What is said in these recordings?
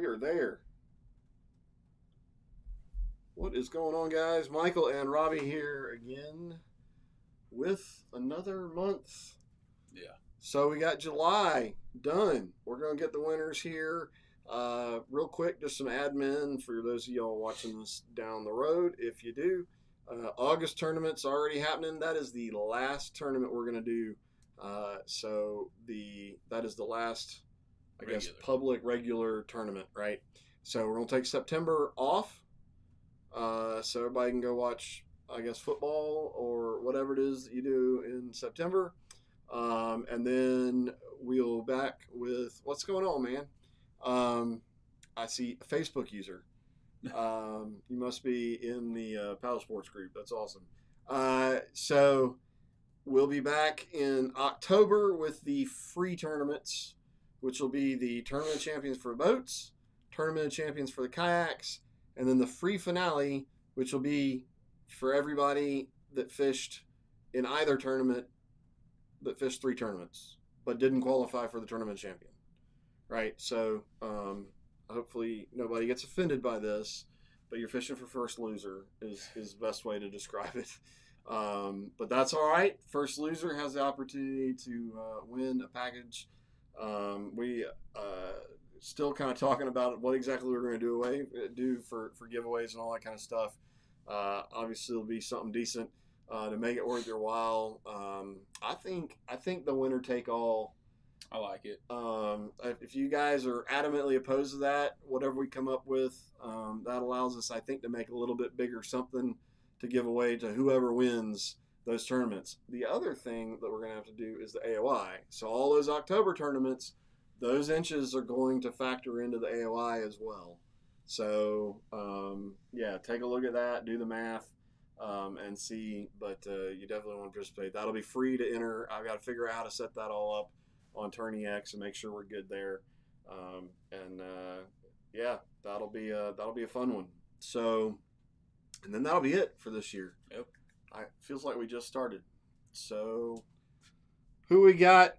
We are there. What is going on, guys? Michael and Robbie here again with another month. Yeah. So we got July done. We're going to get the winners here. Real quick, just some admin for those of y'all watching this down the road. If you do, August tournament's already happening. That is the last tournament we're going to do. That is the last, I guess, public regular tournament, right? So we're going to take September off. So everybody can go watch, I guess, football or whatever it is that you do in September. And then we'll back with what's going on, man. I see a Facebook user. You must be in the Paddle Sports group. That's awesome. So we'll be back in October with the free tournaments, which will be the Tournament of Champions for boats, Tournament of Champions for the kayaks, and then the free finale, which will be for everybody that fished in either tournament, that fished 3 tournaments, but didn't qualify for the Tournament Champion. Right? So hopefully nobody gets offended by this, but you're fishing for first loser is the best way to describe it. But that's all right. First loser has the opportunity to win a package. We still kind of talking about what exactly we're going to do for giveaways and all that kind of stuff. Obviously, it'll be something decent to make it worth your while. I think the winner take all. I like it. If you guys are adamantly opposed to that, whatever we come up with, that allows us, I think, to make a little bit bigger something to give away to whoever wins those tournaments. The other thing that we're going to have to do is the AOI. So all those October tournaments, those inches are going to factor into the AOI as well. So, take a look at that, do the math, and see. But you definitely want to participate. That'll be free to enter. I've got to figure out how to set that all up on TourneyX and make sure we're good there. That'll be a fun one. So, and then that'll be it for this year. Yep. It feels like we just started. So, who we got?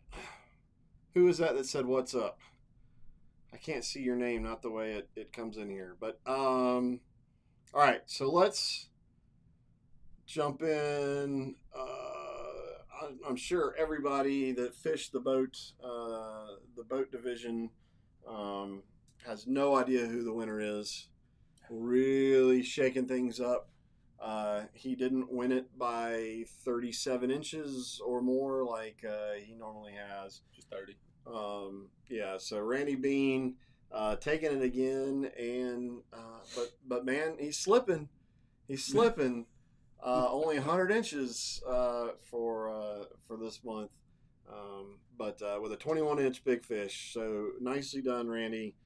Who is that said what's up? I can't see your name, not the way it comes in here. But all right, so let's jump in. I'm sure everybody that fished the boat division, has no idea who the winner is. Really shaking things up. He didn't win it by 37 inches or more like he normally has. Just 30. So Randy Bean taking it again, and but man, he's slipping. Only 100 inches for this month, but with a 21-inch big fish. So nicely done, Randy.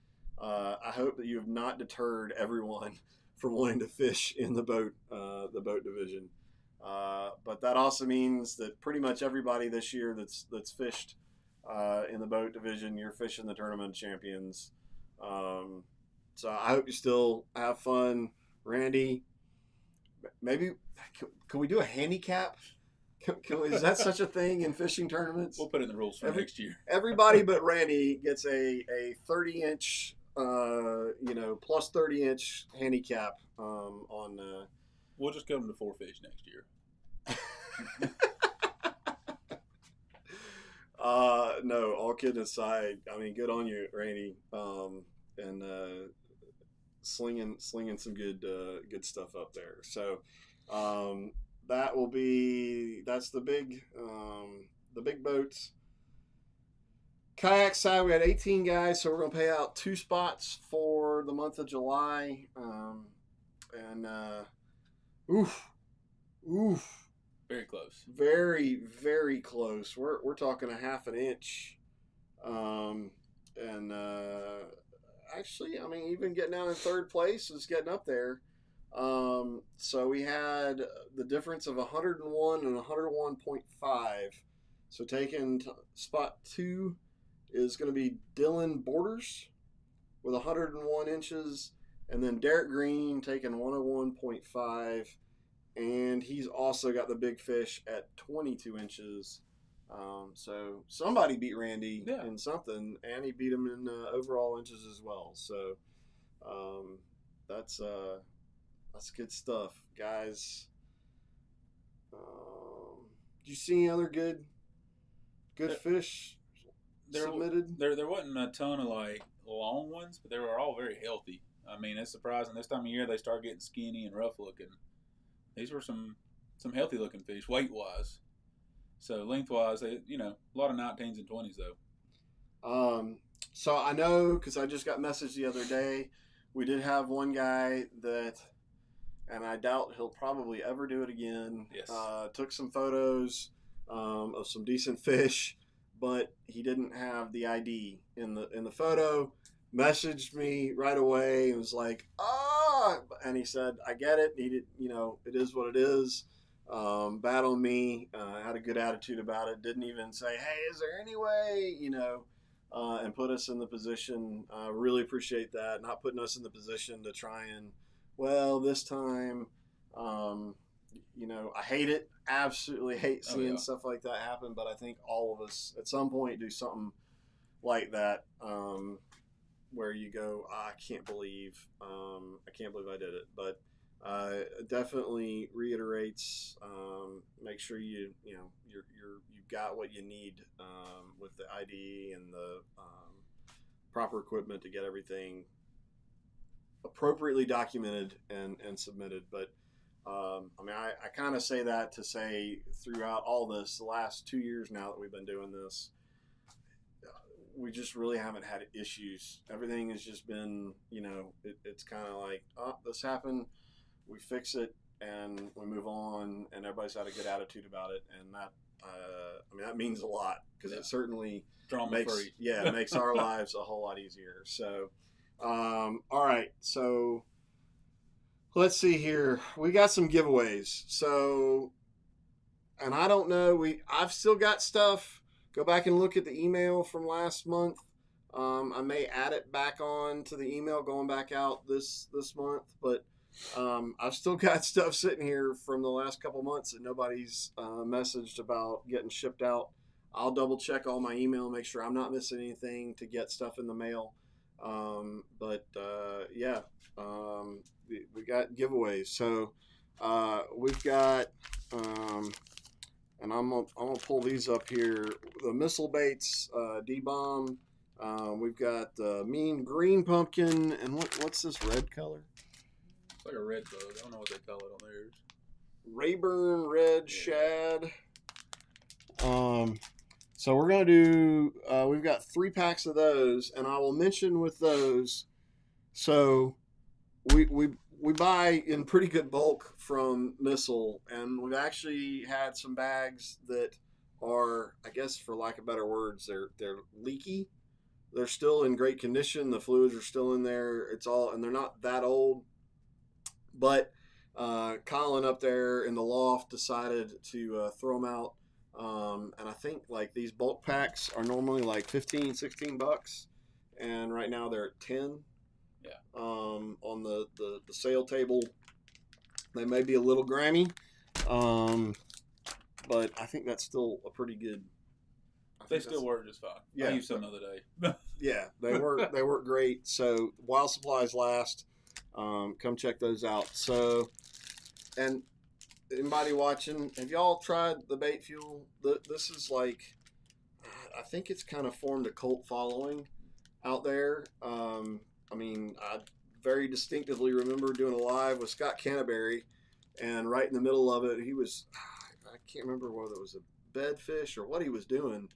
I hope that you have not deterred everyone from wanting to fish in the boat division. But that also means that pretty much everybody this year that's fished in the boat division, you're fishing the Tournament Champions. So I hope you still have fun, Randy. Maybe can we do a handicap? Is that such a thing in fishing tournaments? We'll put in the rules for next year. Everybody but Randy gets a 30-inch, plus 30-inch handicap on. We'll just come to 4 fish next year. No, all kidding aside, I mean, good on you, Randy, and slinging some good stuff up there. So that's the big boats. Kayak side, we had 18 guys, so we're going to pay out 2 spots for the month of July. Very close. Very, very close. We're talking a half an inch. Actually, I mean, even getting down in 3rd place is getting up there. So we had the difference of 101 and 101.5. So taking spot 2 is going to be Dylan Borders with 101 inches, and then Derek Green taking 101.5, and he's also got the big fish at 22 inches So somebody beat Randy Yeah. in something, and he beat him in overall inches as well. So that's good stuff, guys. Did you see any other good fish submitted? There wasn't a ton of like long ones, but they were all very healthy. I mean, it's surprising. This time of year, they start getting skinny and rough looking. These were some healthy looking fish, weight wise. So lengthwise, a lot of 19s and 20s though. So I know because I just got messaged the other day. We did have one guy that, and I doubt he'll probably ever do it again. Yes. Took some photos of some decent fish, but he didn't have the ID in the photo. Messaged me right away and was like, and he said, I get it. He did, it is what it is. Bad on me. Had a good attitude about it. Didn't even say, hey, is there any way, and put us in the position. Really appreciate that. Not putting us in the position to try and, well, this time, I hate it. Absolutely hate seeing stuff like that happen. But I think all of us at some point do something like that, where you go, I can't believe I did it. But definitely reiterates, make sure you've got what you need with the ID and the proper equipment to get everything appropriately documented and submitted. But I kind of say that to say throughout all this, the last 2 years now that we've been doing this, we just really haven't had issues. Everything has just been, it's kind of like, this happened, we fix it, and we move on, and everybody's had a good attitude about it, and that, that means a lot, because it certainly makes our lives a whole lot easier. So, all right, so let's see here. We got some giveaways. So, and I don't know, I've still got stuff. Go back and look at the email from last month. I may add it back on to the email going back out this month, but I've still got stuff sitting here from the last couple months that nobody's messaged about getting shipped out. I'll double check all my email, make sure I'm not missing anything to get stuff in the mail. We got giveaways. So we've got, and I'm gonna pull these up here. The missile baits, D-bomb. We've got mean green pumpkin, and what's this red color? It's like a red bug. I don't know what they call it on theirs. Rayburn red shad. So we're gonna do. We've got 3 packs of those, and I will mention with those. So we buy in pretty good bulk from Missile, and we've actually had some bags that are, I guess, for lack of better words, they're leaky. They're still in great condition. The fluids are still in there. And they're not that old. But Colin up there in the loft decided to throw them out. And I think like these bulk packs are normally like $15-$16, and right now they're at 10. Yeah. On the sale table, they may be a little grimy, but I think that's still a pretty good. They still work just fine. Yeah, I'll use some another day. Yeah, they work. They work great. So while supplies last, come check those out. So, and anybody watching, have y'all tried the bait fuel? This is like, I think it's kind of formed a cult following out there. I very distinctively remember doing a live with Scott Canterbury, and right in the middle of it, he was, I can't remember whether it was a bedfish or what he was doing,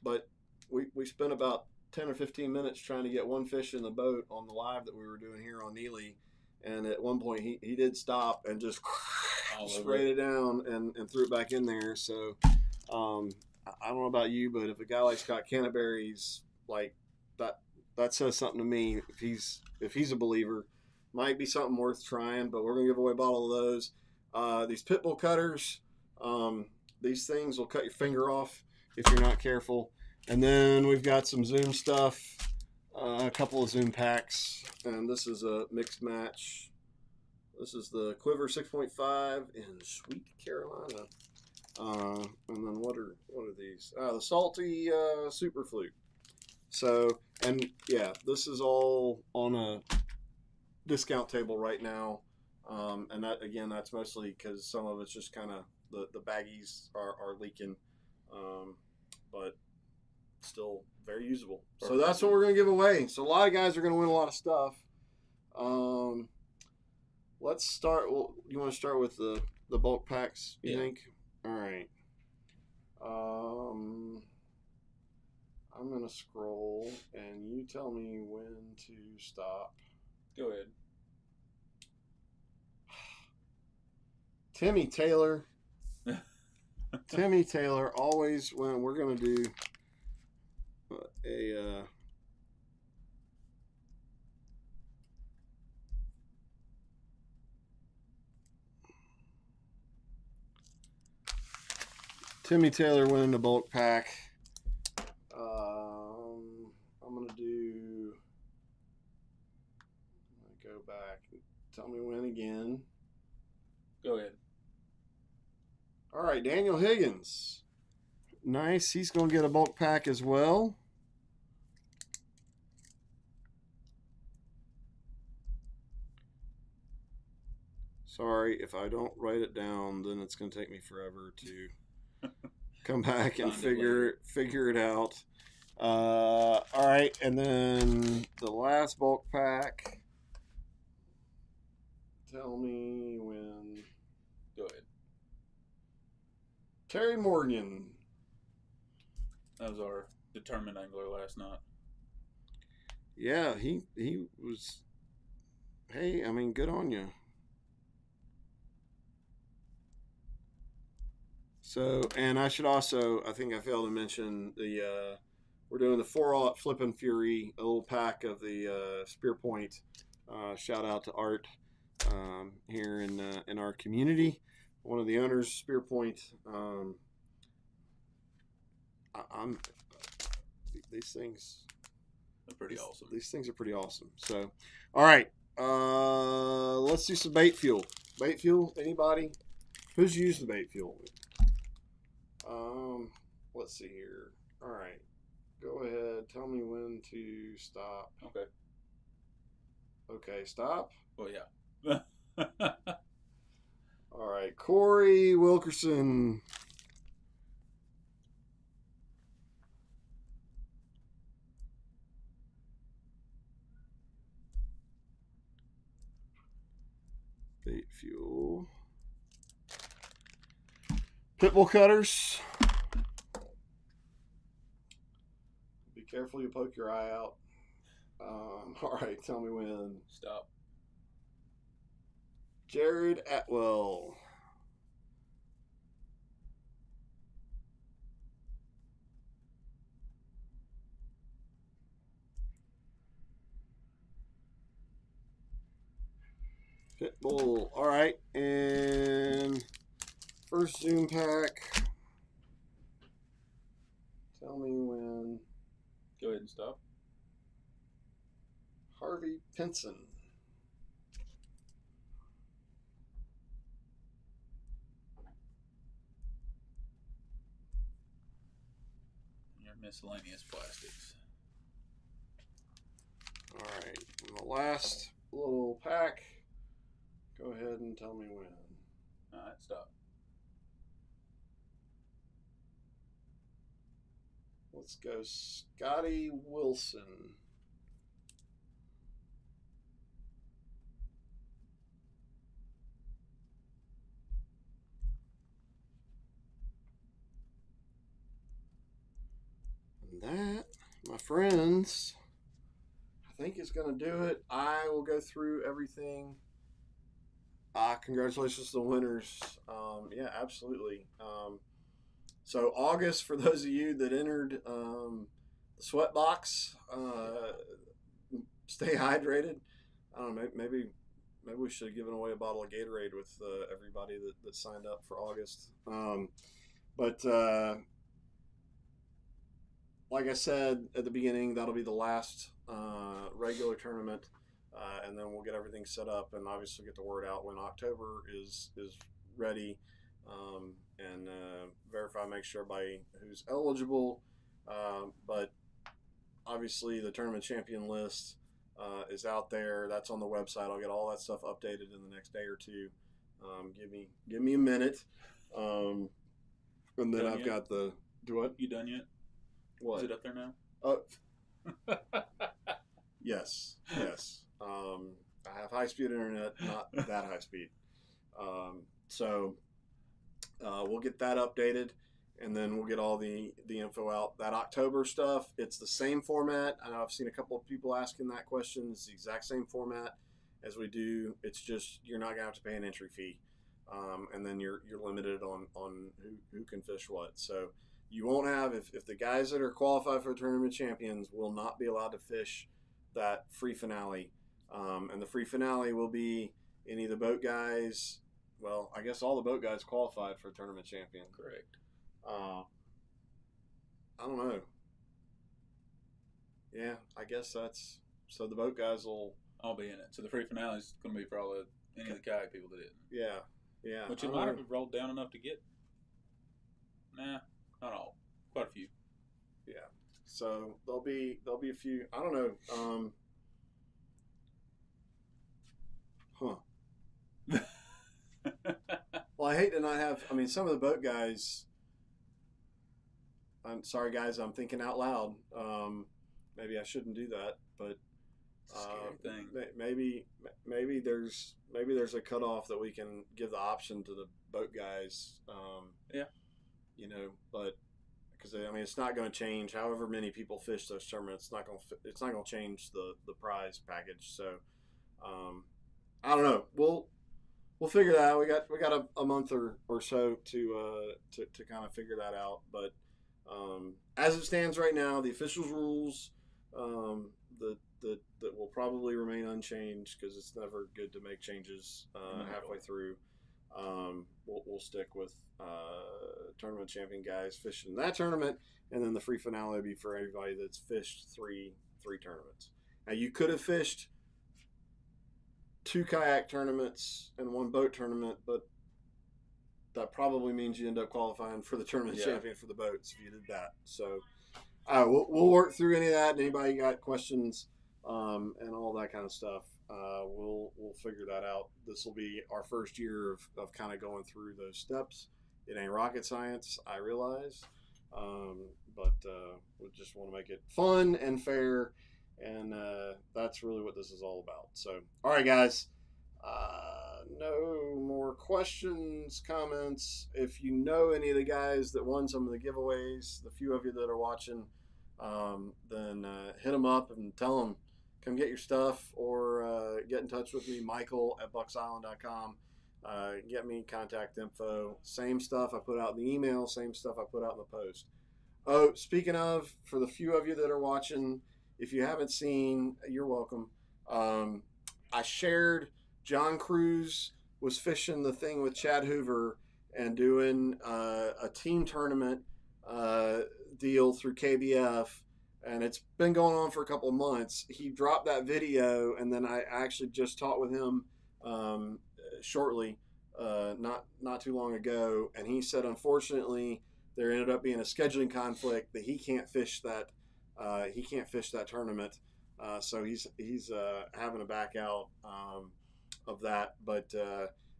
but we spent about 10 or 15 minutes trying to get one fish in the boat on the live that we were doing here on Neely, and at one point he did stop and just sprayed it down and threw it back in there. So I don't know about you, but if a guy like Scott Canterbury's like that says something to me. If he's a believer, might be something worth trying. But we're gonna give away a bottle of those. These pit bull cutters, these things will cut your finger off if you're not careful. And then we've got some Zoom stuff, a couple of Zoom packs, and this is a mixed match. This is the Quiver 6.5 in Sweet Carolina. And then what are these? The salty super flute. So, and yeah, this is all on a discount table right now. And that, again, that's mostly because some of it's just kind of the baggies are leaking, but still very usable. So that's what we're going to give away. So a lot of guys are going to win a lot of stuff. Let's start. Well, you want to start with the bulk packs, you think? All right. I'm going to scroll, and you tell me when to stop. Go ahead. Timmy Taylor. Timmy Taylor, always when we're going to do a... Timmy Taylor winning the bulk pack. I'm going to do... Go back. Tell me when again. Go ahead. All right, Daniel Higgins. Nice. He's going to get a bulk pack as well. Sorry, if I don't write it down, then it's going to take me forever to come back and figure it out. All right, and then the last bulk pack. Tell me when. Go ahead. Terry Morgan. That was our determined angler last night. Yeah, he was. Hey, I mean, good on you. So, and I should also, I think I failed to mention we're doing the 4-aught Flippin' Fury, a little pack of the Spear Point. Shout out to Art here in our community, one of the owners, Spear Point. These things. They're pretty awesome. These things are pretty awesome. So, all right, let's do some bait fuel. Bait fuel. Anybody? Who's used the bait fuel? Let's see here. All right, go ahead. Tell me when to stop. Okay. Okay, stop. Well, yeah. All right, Corey Wilkerson. Bait fuel. Pitbull cutters. Be careful you poke your eye out. All right, tell me when. Stop. Jared Atwell. Pitbull. All right, and first Zoom pack. Tell me when. Go ahead and stop. Harvey Pinson. Your miscellaneous plastics. All right, and the last little pack. Go ahead and tell me when. All right, stop. Let's go Scotty Wilson. And that, my friends, I think is going to do it. I will go through everything. Congratulations to the winners. Yeah, absolutely. So August, for those of you that entered the sweat box, stay hydrated. I don't know, maybe we should have given away a bottle of Gatorade with everybody that signed up for August. But like I said at the beginning, that'll be the last regular tournament. And then we'll get everything set up and obviously get the word out when October is ready. and verify, make sure everybody who's eligible. But obviously, the tournament champion list is out there. That's on the website. I'll get all that stuff updated in the next day or two. Give me a minute, and then Done I've yet? got the do what? You done yet? What? Is it up there now? Yes. I have high-speed internet, not that high speed. So we'll get that updated, and then we'll get all the info out. That October stuff, it's the same format. I know I've seen a couple of people asking that question. It's the exact same format as we do. It's just you're not gonna have to pay an entry fee, and then you're limited on who can fish what. So you won't have if the guys that are qualified for tournament champions will not be allowed to fish that free finale, and the free finale will be any of the boat guys. Well, I guess all the boat guys qualified for tournament champion. Correct. I don't know. Yeah, I guess that's so. The boat guys will. I'll be in it. So the free finale is going to be for any of the kayak people that didn't. Yeah. Which it might have rolled down enough to get. Nah, not all. Quite a few. Yeah. So there'll be a few. I don't know. Well, I hate to not have. I mean, some of the boat guys. I'm sorry, guys. I'm thinking out loud. Maybe I shouldn't do that, but scary thing. Maybe there's a cutoff that we can give the option to the boat guys. Yeah. But because I mean, it's not going to change. However many people fish those tournaments, it's not going to change the prize package. So I don't know. We'll figure that out. We got a month or so to kind of figure that out. But as it stands right now, the officials' rules that will probably remain unchanged because it's never good to make changes halfway through. We'll stick with tournament champion guys fishing that tournament, and then the free finale will be for everybody that's fished three tournaments. Now you could have fished 2 kayak tournaments and 1 boat tournament, but that probably means you end up qualifying for the tournament champion for the boats if you did that. So we'll work through any of that. And anybody got questions and all that kind of stuff, we'll figure that out. This will be our first year of kind of going through those steps. It ain't rocket science, I realize, but we just want to make it fun and fair. And that's really what this is all about. So, all right, guys. No more questions, comments. If you know any of the guys that won some of the giveaways, the few of you that are watching, then hit them up and tell them, come get your stuff, or get in touch with me, Michael at bucksisland.com. Get me contact info. Same stuff I put out in the email, same stuff I put out in the post. Oh, speaking of, for the few of you that are watching, if you haven't seen, you're welcome. I shared John Cruz was fishing the thing with Chad Hoover and doing a team tournament deal through KBF, and it's been going on for a couple of months. He dropped that video, and then I actually just talked with him shortly, not too long ago, and he said unfortunately there ended up being a scheduling conflict that he can't fish that tournament, so he's having to back out of that. But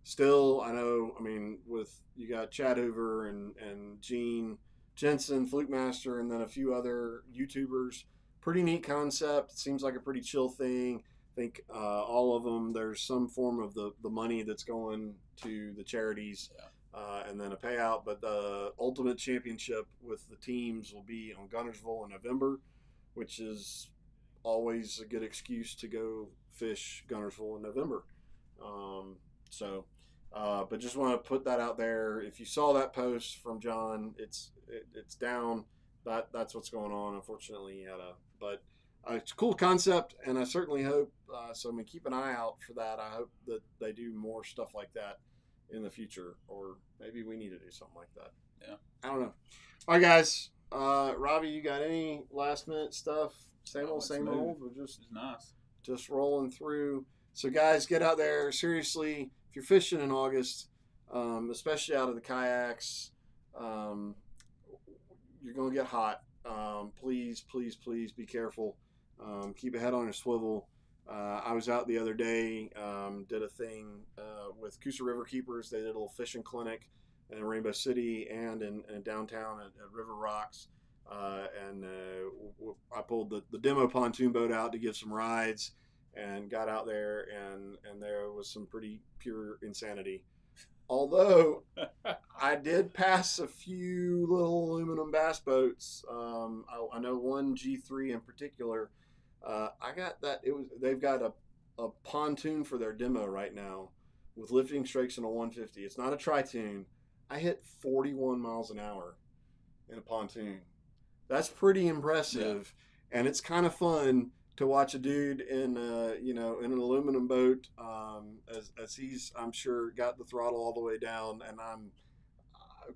still, I know. I mean, with you got Chad Hoover and Gene Jensen, Fluke Master, and then a few other YouTubers. Pretty neat concept. Seems like a pretty chill thing. I think all of them, there's some form of the money that's going to the charities, and then a payout. But the ultimate championship with the teams will be on Guntersville in November, which is always a good excuse to go fish Guntersville in November. But just want to put that out there. If you saw that post from John, it's down. That's what's going on. Unfortunately, he had but it's a cool concept, and I certainly hope. So I'm gonna keep an eye out for that. I hope that they do more stuff like that in the future, or maybe we need to do something like that. Yeah, I don't know. All right, guys. Robbie, you got any last minute stuff? Same old. We're it's nice. Just rolling through. So, guys, get out there. Seriously, if you're fishing in August, especially out of the kayaks, you're going to get hot. Please, please, please be careful. Keep a head on your swivel. I was out the other day, did a thing with Coosa River Keepers. They did a little fishing clinic in Rainbow City and in downtown at River Rocks. I pulled the demo pontoon boat out to give some rides and got out there, and there was some pretty pure insanity. Although I did pass a few little aluminum bass boats. I know one G3 in particular. I got that. They've got a pontoon for their demo right now with lifting strakes and a 150. It's not a tri-tune. I hit 41 miles an hour in a pontoon. That's pretty impressive, and it's kind of fun to watch a dude in in an aluminum boat as he's, I'm sure, got the throttle all the way down, and I'm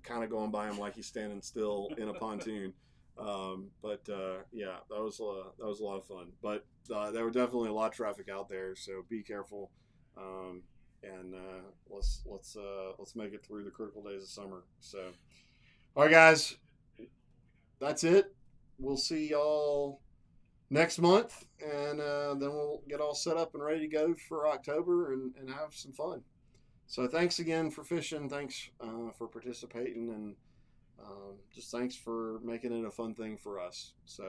kind of going by him like he's standing still in a pontoon. Yeah, that was a lot of fun. But there were definitely a lot of traffic out there, so be careful. And let's make it through the critical days of summer. So, all right, guys, that's it. We'll see y'all next month, and then we'll get all set up and ready to go for October and have some fun. So thanks again for fishing. Thanks for participating, and just thanks for making it a fun thing for us. So.